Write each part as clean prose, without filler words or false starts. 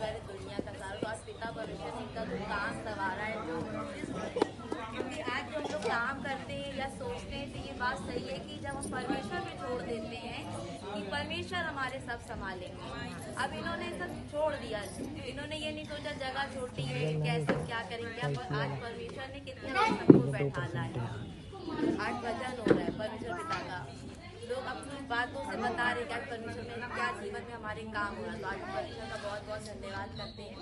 ईश्वर है दुनिया का सारा। तो आज पिता परमेश्वर ने इनका जो काम संवारा है, जो क्योंकि आज जो हम लोग काम करते हैं या सोचते हैं, तो ये बात सही है कि जब हम परमेश्वर पे छोड़ देते हैं कि परमेश्वर हमारे सब संभालेंगे। अब इन्होंने सब छोड़ दिया, इन्होंने ये नहीं सोचा जगह छोटी है कैसे क्या करेंगे। अब आज परमेश्वर ने कितने सबको बैठाना है। आज भजन हो रहा है परमेश्वर पिता का, लोग अपनी बातों से बता रहे कि आज परमेश्वर में क्या जीवन में हमारे काम हो रहा है। तो आज परमेश्वर का बहुत बहुत धन्यवाद करते हैं।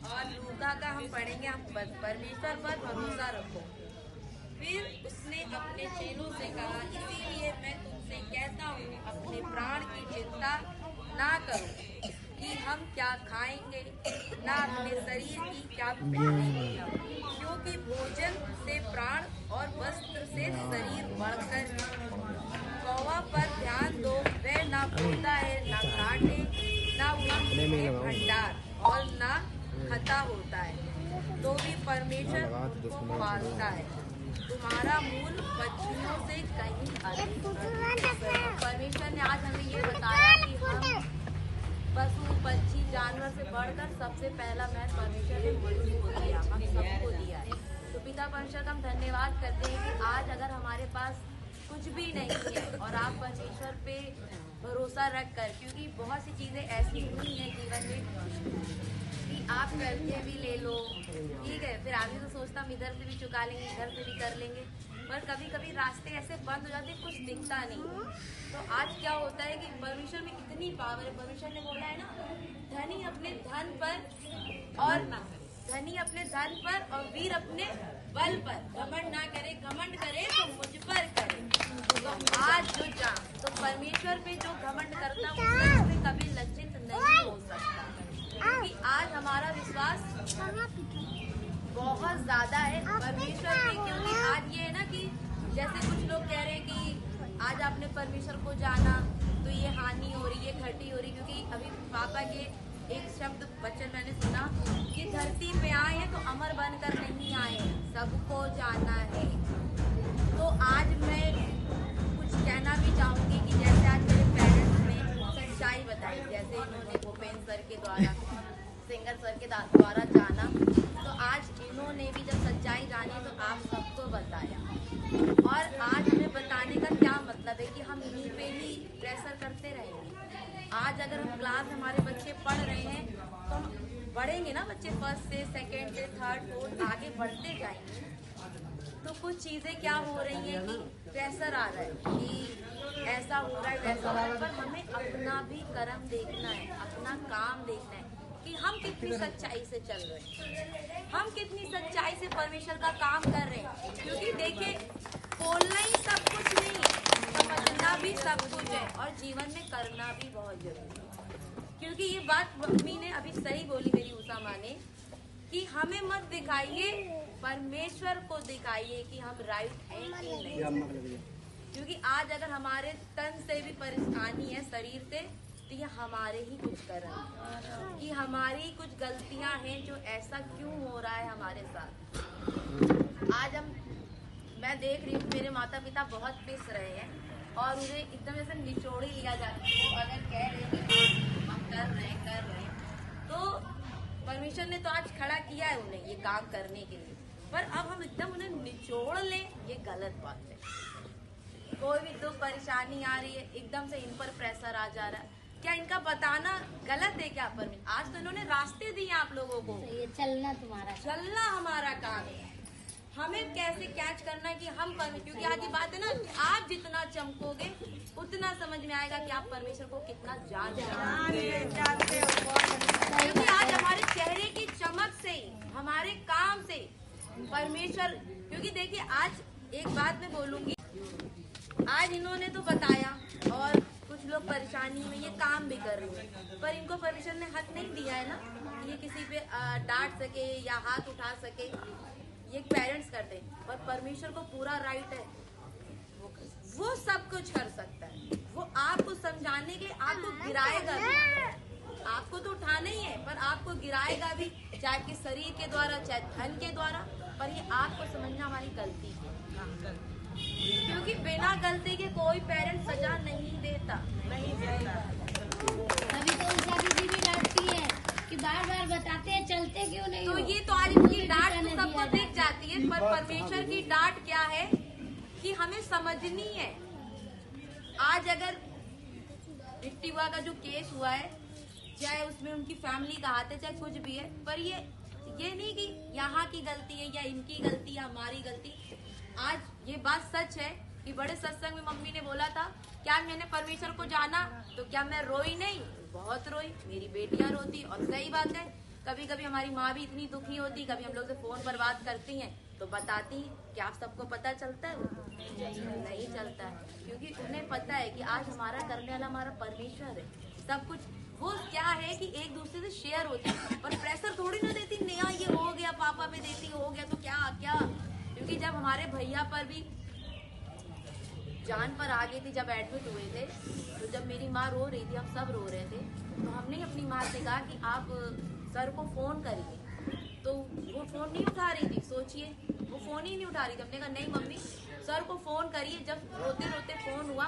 और लूका का हम पढ़ेंगे, हम परमेश्वर पर भरोसा रखो। फिर उसने अपने चेलों से कहा, इसीलिए मैं तुमसे कहता हूँ अपने प्राण की चिंता ना करो कि हम क्या खाएंगे, ना अपने शरीर की क्या पहनेंगे, क्योंकि भोजन से प्राण और वस्त्र से शरीर बढ़कर है। कौवा पर ध्यान दो, वह ना बोता है ना काटे, ना वह भंडार और ना खाता होता है, तो भी परमेश्वर को पालता है। तुम्हारा मूल पक्षियों से कहीं अधिक। परमेश्वर ने आज हमें ये बताया कि हम पशु पक्षी जानवर से बढ़कर सबसे पहला महत्व परमेश्वर ने मनुष्य को दिया, हम सबको दिया है। तो पिता परमेश्वर का हम धन्यवाद करते हैं कि आज अगर हमारे पास कुछ भी नहीं है और आप परमेश्वर पे भरोसा रख कर, क्योंकि बहुत सी चीजें ऐसी हुई हैं जीवन में कि आप कर्जे भी ले लो, ठीक है, फिर आगे तो सोचता हम इधर से भी चुका लेंगे इधर से भी कर लेंगे, पर कभी कभी रास्ते ऐसे बंद हो जाते कुछ दिखता नहीं। तो आज क्या होता है कि परमेश्वर में इतनी पावर है। परमेश्वर ने बोला है ना, धनी अपने धन पर और धनी अपने धन पर और वीर अपने बल पर घमंड ना करे, घमंड करे तो मुझ पर करे। तो आज जो तो परमेश्वर पे जो घमंड करता है वो में कभी लज्जित नहीं हो सकता, क्योंकि आज हमारा विश्वास बहुत ज्यादा है परमेश्वर पे। क्योंकि आज ये है ना कि जैसे कुछ लोग कह रहे हैं कि आज आपने परमेश्वर को जाना तो ये हानि हो रही है, घटी हो रही, क्योंकि अभी पापा के एक शब्द वचन मैंने सुना कि धरती पे आए हैं तो अमर बनकर नहीं आए, सबको जाना है। तो आज मैं कुछ कहना भी चाहूंगी कि जैसे आज मेरे पेरेंट्स ने सच्चाई बताई, जैसे इन्होंने भूपेंद्र सर के द्वारा, सिंगर सर के द्वारा जाना, तो आज इन्होंने भी जब सच्चाई जानी तो आप सबको बताया। और आज हमें बताने का क्या मतलब है कि हम इन्हीं पे ही प्रेशर करते रहेंगे। आज अगर हम क्लास हमारे बच्चे पढ़ रहे हैं तो हम बढ़ेंगे ना, बच्चे फर्स्ट से सेकंड से थर्ड फोर्थ आगे बढ़ते जाएंगे। तो कुछ चीजें क्या हो रही हैं कि प्रेशर आ रहा है कि ऐसा हो रहा है वैसा हो रहा है, पर हमें अपना भी कर्म देखना है, अपना काम देखना है कि हम कितनी सच्चाई से चल रहे हैं, हम कितनी सच्चाई से परमेश्वर का काम कर रहे हैं। क्योंकि देखिए, बोलना ही सब कुछ नहीं, समझना भी सब कुछ है और जीवन में करना भी बहुत जरूरी है। क्योंकि ये बात मम्मी ने अभी सही बोली, मेरी उषा माँ ने, कि हमें मत दिखाइए, परमेश्वर को दिखाइए कि हम राइट हैं कि नहीं। क्योंकि आज अगर हमारे तन से भी परेशानी है, शरीर से, तो ये हमारे ही कुछ कर्म कि हमारी कुछ गलतियां हैं जो ऐसा क्यों हो रहा है हमारे साथ। आज मैं देख रही हूँ मेरे माता पिता बहुत पिस रहे हैं और उन्हें एकदम जैसे निचोड़ ही लिया जाता है। वो अगर कह रहे हैं हम कर रहे हैं, तो परमेश्वर ने तो आज खड़ा किया है उन्हें ये काम करने के लिए, पर अब हम एकदम उन्हें निचोड़ लें, ये गलत बात है। कोई भी दुख परेशानी आ रही है, एकदम से इन पर प्रेशर आ जा रहा है, क्या इनका बताना गलत है क्या? परमेश्वर आज तो इन्होंने रास्ते दिए आप लोगों को, चलना हमारा काम है। हमें कैसे कैच करना है कि हम परमेश्वर, क्योंकि आज ये बात है ना, आप जितना चमकोगे उतना समझ में आएगा कि आप परमेश्वर को कितना जानते हो। क्योंकि आज हमारे चेहरे की चमक से ही, हमारे काम से परमेश्वर, क्योंकि देखिए आज एक बात मैं बोलूंगी, आज इन्होंने तो बताया और कुछ लोग परेशानी में ये काम भी कर रहे हैं, पर इनको परमेश्वर ने हक नहीं दिया है ना, ये किसी पे डांट सके या हाथ उठा सके, ये पेरेंट्स करते हैं। पर परमेश्वर को पूरा राइट है, वो सब कुछ कर सकता है। वो आपको समझाने के, आपको गिराएगा भी, आपको तो उठाना ही है, पर आपको गिराएगा भी, चाहे कि शरीर के द्वारा चाहे धन के द्वारा, पर ये आपको समझना हमारी गलती है। क्योंकि बिना गलती के कोई पेरेंट्स सजा नहीं देता, नहीं देता। जानते क्यों नहीं तो हो? ये तो आज इनकी डांट तो सबको दिख जाती है, पर परमेश्वर की डांट क्या है कि हमें समझनी है। आज अगर बिट्टी बुआ का जो केस हुआ है, चाहे उसमें उनकी फैमिली का हाथ है, चाहे कुछ भी है, पर ये नहीं कि यहाँ की गलती है या इनकी गलती या हमारी गलती। आज ये बात सच है कि बड़े सत्संग में मम्मी ने बोला था, क्या मैंने परमेश्वर को जाना तो क्या मैं रोई नहीं? बहुत रोई, मेरी बेटियां रोती। और सही बात है, कभी कभी हमारी माँ भी इतनी दुखी होती, कभी हम लोग से फोन पर बात करती हैं तो बताती कि आप सबको पता चलता है? नहीं चलता है, क्योंकि उन्हें पता है कि आज हमारा करने वाला हमारा परमेश्वर है। सब कुछ वो क्या है कि एक दूसरे से शेयर होती है, पर प्रेशर थोड़ी ना देती, नया ये हो गया, पापा पे देती, हो गया तो क्या क्या। क्योंकि जब हमारे भैया पर भी जान पर आ गई थी, जब एडमिट हुए थे, तो जब मेरी माँ रो रही थी, हम सब रो रहे थे, तो हमने अपनी माँ से कहा कि आप सर को फोन करिए। तो वो फोन नहीं उठा रही थी, सोचिए वो फोन ही नहीं उठा रही थी। हमने कहा नहीं मम्मी, सर को फोन करिए। जब रोते रोते फोन हुआ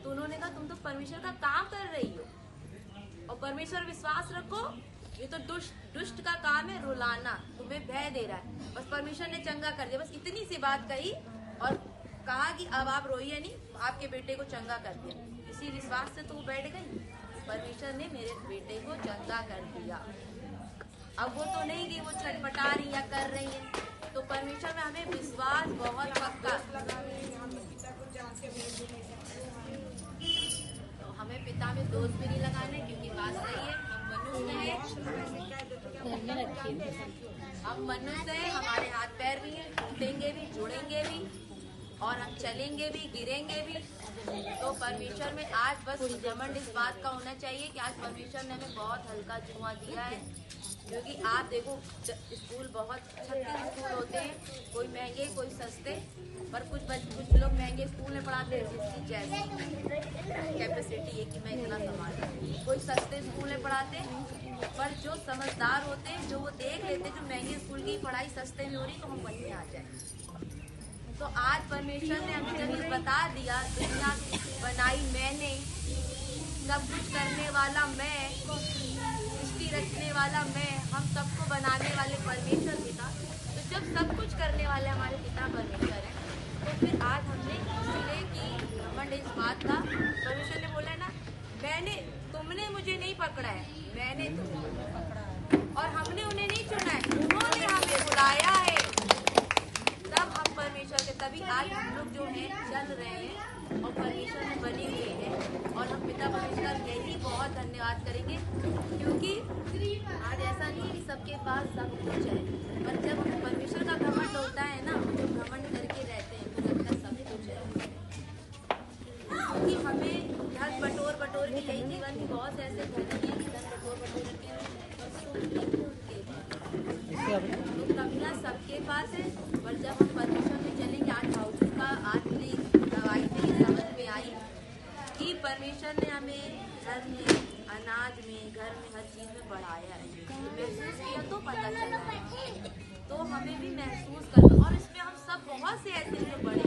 तो उन्होंने कहा तुम तो परमेश्वर का काम कर रही हो, और परमेश्वर विश्वास रखो, ये तो दुष्ट का काम है रुलाना, तुम्हें भय दे रहा है। बस परमेश्वर ने चंगा कर दिया, बस इतनी सी बात कही और कहा कि अब आप रोइए नहीं, आपके बेटे को चंगा कर दिया। इसी विश्वास से तो वो बैठ गई, परमेश्वर ने मेरे बेटे को चंगा कर दिया। अब वो तो नहीं कि वो छटपटा रही या कर रही है, तो परमेश्वर में हमें विश्वास बहुत पक्का। तो हमें पिता में दोष भी नहीं लगाने, क्योंकि बात सही है, हम मनुष्य हैं, हमारे हाथ पैर भी हैं, टूटेंगे भी, जुड़ेंगे भी, और हम चलेंगे भी, गिरेंगे भी। तो परमेश्वर में आज बस घमंड इस बात का होना चाहिए कि आज परमेश्वर ने हमें बहुत हल्का जुआ दिया है। क्योंकि आप देखो, स्कूल बहुत 36 स्कूल होते हैं, कोई महंगे कोई सस्ते, पर कुछ लोग महंगे स्कूल में पढ़ाते हैं जिसकी जैसी कैपेसिटी है कि मैं इतना संभालूं, कोई सस्ते स्कूल में पढ़ाते हैं। पर जो समझदार होते हैं, जो वो देख लेते हैं जो महंगे स्कूल की पढ़ाई सस्ते में हो रही, तो हम वहीं आ जाए। तो आज परमेश्वर ने हमें जब ये बता दिया, दुनिया बनाई मैंने, सब कुछ करने वाला मैं, सृष्टि रचने वाला मैं, हम सबको बनाने वाले परमेश्वर पिता। तो जब सब कुछ करने वाले हमारे पिता परमेश्वर है, तो फिर आज हमने इसलिए कि घमंड इस बात का, परमेश्वर ने बोला ना, तुमने मुझे नहीं पकड़ा है, मैंने तुम्हें पकड़ा है, और हमने उन्हें नहीं चुना है, उन्होंने हमें बुलाया है। तब हम परमेश्वर के, तभी आज हम लोग जो है चल रहे हैं और परमेश्वर में बने हुए हैं, और हम पिता परमेश्वर यही बहुत धन्यवाद करेंगे। क्योंकि आज ऐसा नहीं है कि सबके पास सब कुछ है, पर जब हमें परमेश्वर का घमंड होता है ना, जो घमंड करके रहते हैं, तो लगता है सब कुछ है। क्योंकि हमें धन बटोर के यही जीवन में बहुत ऐसे धनी है कि धन बटोर के तो कमियाँ सबके पास है। पर जब हम परमेश्वर में चलेंगे, आज भावजू का आज मेरी दवाई में समझ में आई कि परमेश्वर ने हमें घर में, अनाज में, घर में, हर चीज में बढ़ाया है। महसूस किया तो पता चला, तो हमें भी महसूस करना। और इसमें हम सब बहुत से ऐसे जो बड़े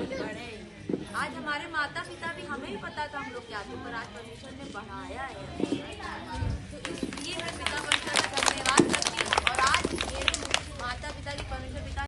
आज हमारे माता पिता भी, हमें भी पता था हम लोग क्या थे, पर आज परमेश्वर ने बढ़ाया है। तो इसलिए मैं पिता परमेश्वर का धन्यवाद करती हूँ।